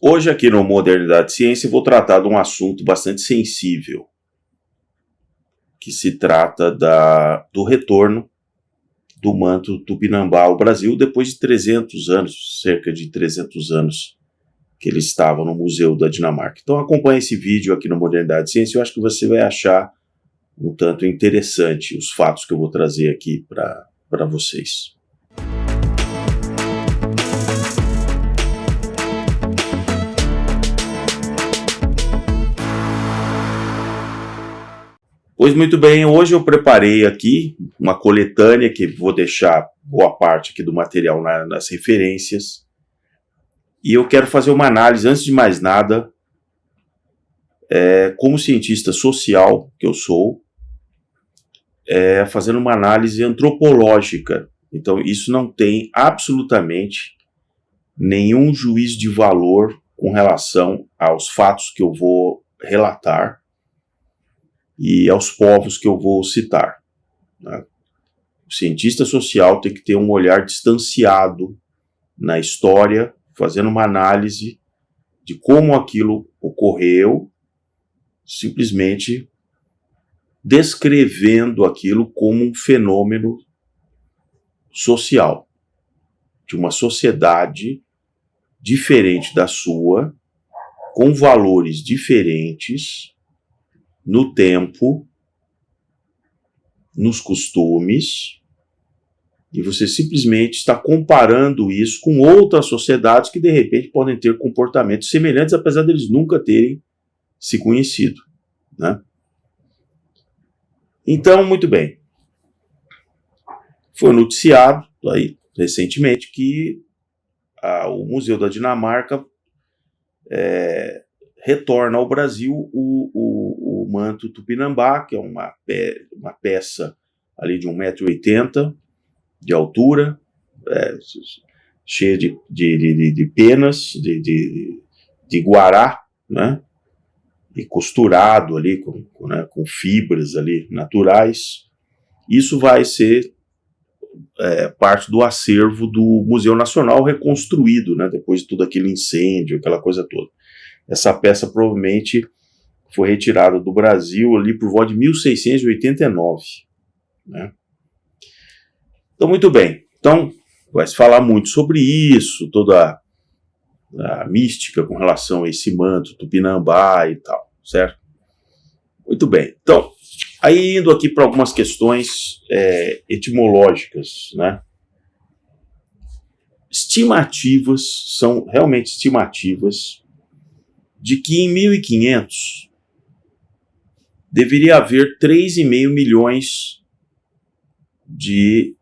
Hoje aqui no Modernidade e Ciência eu vou tratar de um assunto bastante sensível, que se trata do retorno do manto tupinambá ao Brasil depois de 300 anos, cerca de 300 anos que ele estava no Museu da Dinamarca. Então acompanhe esse vídeo aqui no Modernidade e Ciência, eu acho que você vai achar um tanto interessante os fatos que eu vou trazer aqui para vocês. Pois muito bem, hoje eu preparei aqui uma coletânea que vou deixar boa parte aqui do material nas referências. E eu quero fazer uma análise, antes de mais nada, como cientista social que eu sou, fazendo uma análise antropológica. Então isso não tem absolutamente nenhum juízo de valor com relação aos fatos que eu vou relatar e aos povos que eu vou citar, né? O cientista social tem que ter um olhar distanciado na história, fazendo uma análise de como aquilo ocorreu, simplesmente descrevendo aquilo como um fenômeno social, de uma sociedade diferente da sua, com valores diferentes, no tempo, nos costumes, e você simplesmente está comparando isso com outras sociedades que de repente podem ter comportamentos semelhantes, apesar deles nunca terem se conhecido, né? Então, muito bem. Foi noticiado aí recentemente que o Museu da Dinamarca retorna ao Brasil o manto tupinambá, que é uma peça ali de 1,80 m de altura, cheia de penas, de guará, né? E costurado ali com fibras ali naturais. Isso vai ser parte do acervo do Museu Nacional reconstruído, né? Depois de todo aquele incêndio, aquela coisa toda. Essa peça provavelmente foi retirada do Brasil ali por volta de 1689, né? Então, muito bem. Então, vai se falar muito sobre isso, toda a mística com relação a esse manto tupinambá e tal, certo? Muito bem. Então, aí indo aqui para algumas questões etimológicas, né? Estimativas, são realmente estimativas, de que em 1500 deveria haver 3,5 milhões de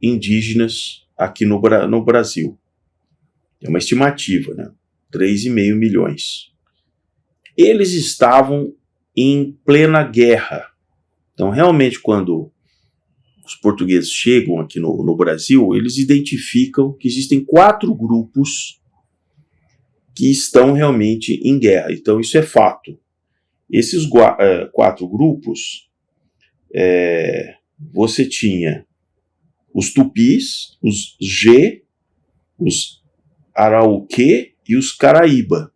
indígenas aqui no Brasil. É uma estimativa, né? 3,5 milhões. Eles estavam em plena guerra. Então, realmente, quando os portugueses chegam aqui no Brasil, eles identificam que existem 4 grupos que estão realmente em guerra. Então, isso é fato. Esses 4 grupos, você tinha os tupis, os G, os Arauquê e os Caraíba.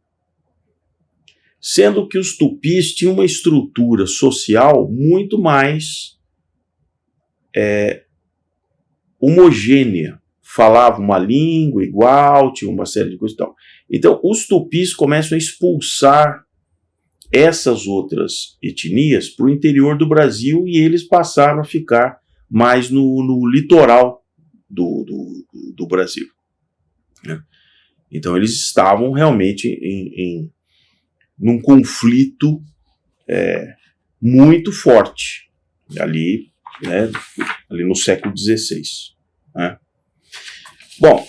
Sendo que os tupis tinham uma estrutura social muito mais homogênea. Falavam uma língua igual, tinha uma série de coisas e tal. Então, os tupis começam a expulsar essas outras etnias para o interior do Brasil e eles passaram a ficar mais no litoral do Brasil, né? Então, eles estavam realmente num conflito muito forte ali, né, ali no século XVI, né? Bom,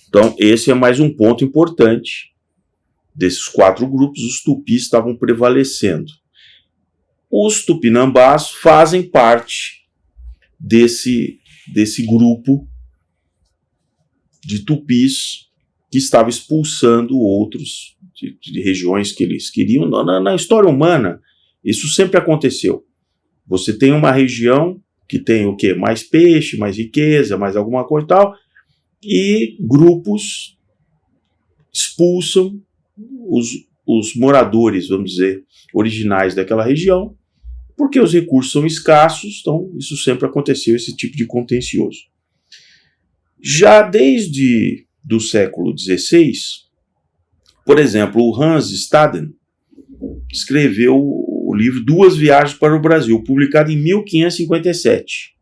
então esse é mais um ponto importante. Desses 4 grupos, os tupis estavam prevalecendo. Os tupinambás fazem parte desse grupo de tupis que estava expulsando outros de regiões que eles queriam. Na história humana, isso sempre aconteceu. Você tem uma região que tem o quê? Mais peixe, mais riqueza, mais alguma coisa e tal, e grupos expulsam os moradores, vamos dizer, originais daquela região, porque os recursos são escassos, então isso sempre aconteceu, esse tipo de contencioso. Já desde do século XVI, por exemplo, o Hans Staden escreveu o livro Duas Viagens para o Brasil, publicado em 1557.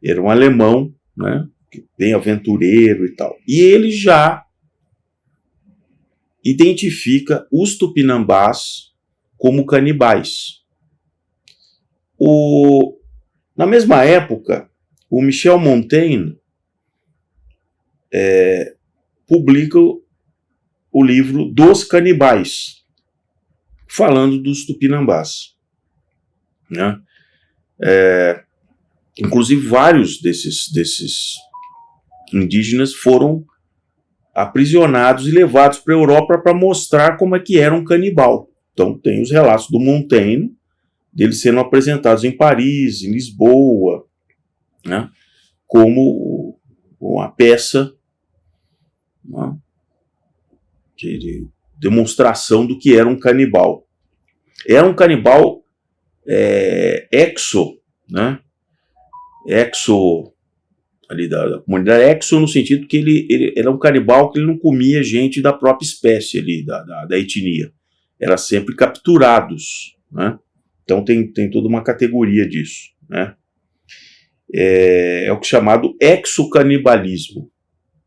Era um alemão, né, bem aventureiro e tal. E ele já identifica os tupinambás como canibais. Na mesma época, o Michel Montaigne publica o livro Dos Canibais, falando dos tupinambás, né? Inclusive, vários desses indígenas foram aprisionados e levados para a Europa para mostrar como é que era um canibal. Então, tem os relatos do Montaigne, deles sendo apresentados em Paris, em Lisboa, né, como uma peça, né, de demonstração do que era um canibal. Era um canibal exo, né? Exo, ali da comunidade, exo no sentido que ele era um canibal que ele não comia gente da própria espécie ali, da etnia. Era sempre capturados, né? Então tem toda uma categoria disso, né? É o que é chamado exocanibalismo.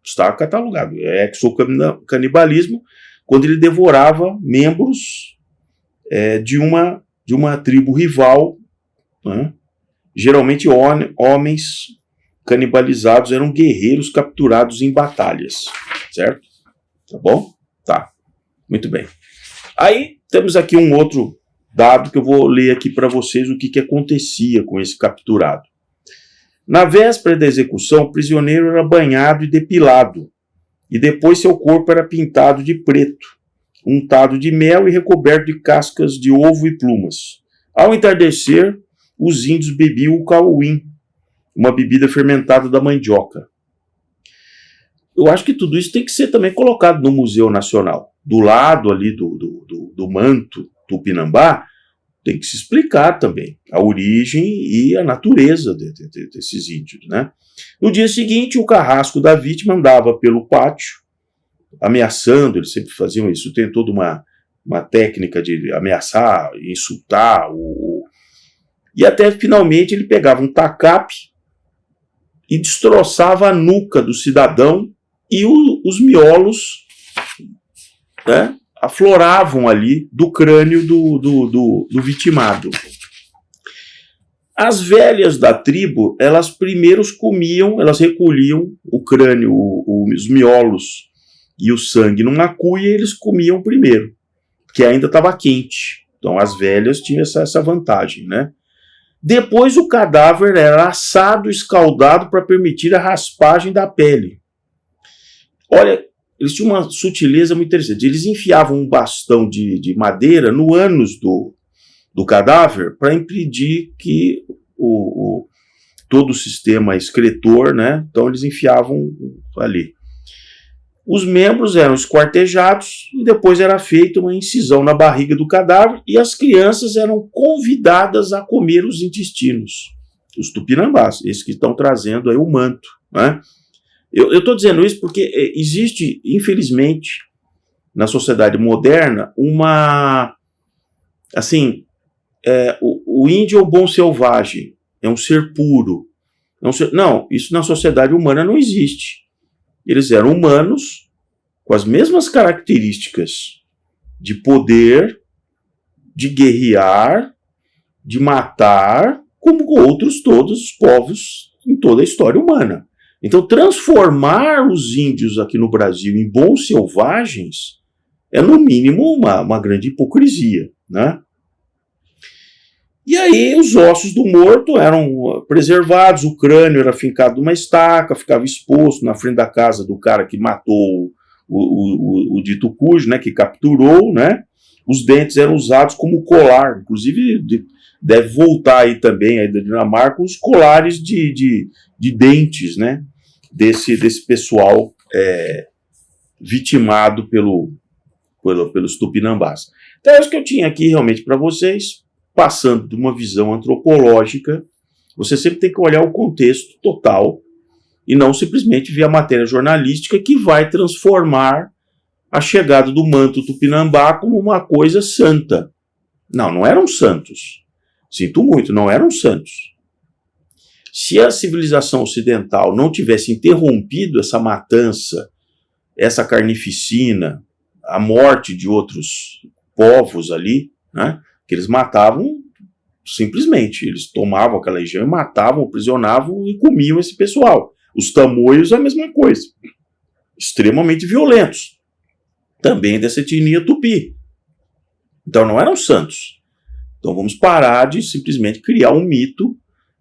Está catalogado. É exocanibalismo quando ele devorava membros de uma tribo rival, né? Geralmente homens canibalizados eram guerreiros capturados em batalhas, certo? Tá bom? Tá. Muito bem. Aí temos aqui um outro dado que eu vou ler aqui para vocês o que acontecia com esse capturado. Na véspera da execução, o prisioneiro era banhado e depilado, e depois seu corpo era pintado de preto, untado de mel e recoberto de cascas de ovo e plumas. Ao entardecer, os índios bebiam o cauim, uma bebida fermentada da mandioca. Eu acho que tudo isso tem que ser também colocado no Museu Nacional. Do lado ali do manto tupinambá, tem que se explicar também a origem e a natureza desses índios, né? No dia seguinte, o carrasco da vítima andava pelo pátio, ameaçando, eles sempre faziam isso, tem toda uma técnica de ameaçar, insultar, e até finalmente ele pegava um tacape e destroçava a nuca do cidadão e os miolos, né, afloravam ali do crânio do vitimado. As velhas da tribo, elas primeiro comiam, elas recolhiam o crânio, os miolos e o sangue numa cuia, e eles comiam primeiro, que ainda estava quente. Então as velhas tinham essa vantagem, né? Depois o cadáver era assado, escaldado para permitir a raspagem da pele. Olha, eles tinham uma sutileza muito interessante. Eles enfiavam um bastão de madeira no ânus do cadáver para impedir que todo o sistema excretor, né? Então eles enfiavam ali. Os membros eram esquartejados e depois era feita uma incisão na barriga do cadáver e as crianças eram convidadas a comer os intestinos. Os tupinambás, esses que estão trazendo aí o manto, né? Eu estou dizendo isso porque existe, infelizmente, na sociedade moderna, o índio é um bom selvagem, é um ser puro. Não, isso na sociedade humana não existe. Eles eram humanos com as mesmas características de poder, de guerrear, de matar, como outros todos os povos em toda a história humana. Então, transformar os índios aqui no Brasil em bons selvagens é, no mínimo, uma grande hipocrisia, né? E aí os ossos do morto eram preservados, o crânio era fincado numa estaca, ficava exposto na frente da casa do cara que matou o dito cujo, né, que capturou, né? Os dentes eram usados como colar, inclusive deve voltar aí também aí da Dinamarca os colares de dentes, né, desse pessoal vitimado pelos tupinambás. Então é isso que eu tinha aqui realmente para vocês, passando de uma visão antropológica. Você sempre tem que olhar o contexto total e não simplesmente ver a matéria jornalística que vai transformar a chegada do manto tupinambá como uma coisa santa. Não, não eram santos. Sinto muito, não eram santos. Se a civilização ocidental não tivesse interrompido essa matança, essa carnificina, a morte de outros povos ali, né, que eles matavam simplesmente, eles tomavam aquela região e matavam, aprisionavam e comiam esse pessoal. Os tamoios a mesma coisa, extremamente violentos, também dessa etnia tupi. Então não eram santos. Então vamos parar de simplesmente criar um mito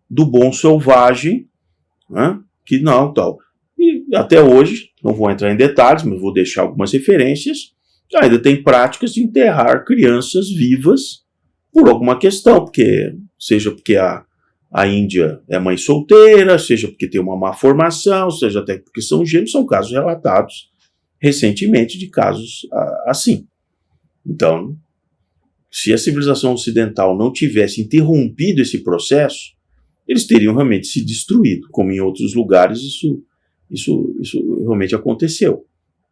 do bom selvagem, né, que não, tal. E até hoje, não vou entrar em detalhes, mas vou deixar algumas referências, ainda tem práticas de enterrar crianças vivas por alguma questão, seja porque a Índia é mãe solteira, seja porque tem uma má formação, seja até porque são gêmeos, são casos relatados recentemente de casos assim. Então, se a civilização ocidental não tivesse interrompido esse processo, eles teriam realmente se destruído, como em outros lugares isso realmente aconteceu.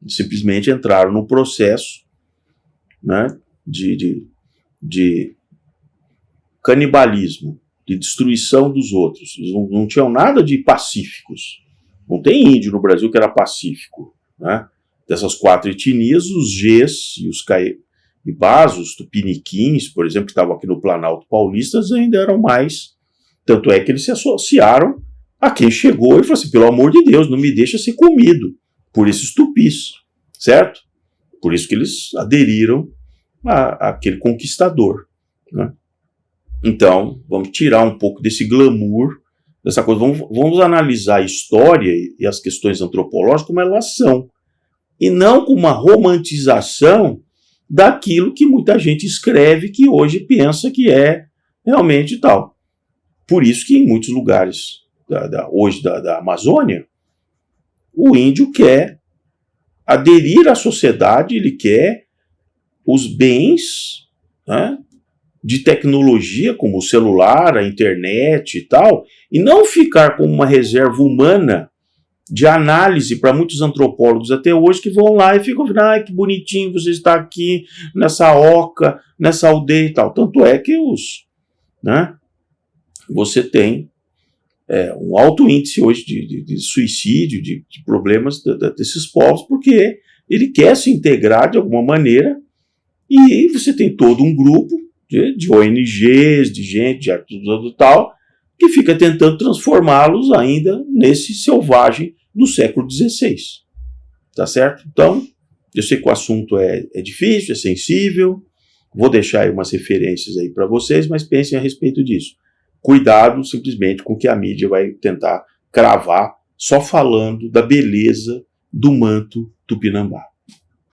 Simplesmente entraram no processo, né, de canibalismo, de destruição dos outros. Eles não tinham nada de pacíficos. Não tem índio no Brasil que era pacífico, né? Dessas 4 etnias, os Gês e os Caibás, os Tupiniquins, por exemplo, que estavam aqui no Planalto Paulista, ainda eram mais. Tanto é que eles se associaram a quem chegou e falou assim, pelo amor de Deus, não me deixa ser comido por esses tupis, certo? Por isso que eles aderiram àquele conquistador, né? Então, vamos tirar um pouco desse glamour, dessa coisa, vamos analisar a história e as questões antropológicas como elas são, e não com uma romantização daquilo que muita gente escreve que hoje pensa que é realmente tal. Por isso que em muitos lugares hoje da Amazônia, o índio quer aderir à sociedade, ele quer os bens, né, de tecnologia, como o celular, a internet e tal, e não ficar como uma reserva humana de análise para muitos antropólogos até hoje que vão lá e ficam falando, que bonitinho você está aqui nessa oca, nessa aldeia e tal. Tanto é que né, você tem um alto índice hoje de suicídio, de problemas desses povos, porque ele quer se integrar de alguma maneira e você tem todo um grupo de ONGs, de gente, de arquitetos tal, que fica tentando transformá-los ainda nesse selvagem do século XVI. Tá certo? Então, eu sei que o assunto é difícil, é sensível, vou deixar aí umas referências aí para vocês, mas pensem a respeito disso. Cuidado simplesmente com que a mídia vai tentar cravar só falando da beleza do manto tupinambá.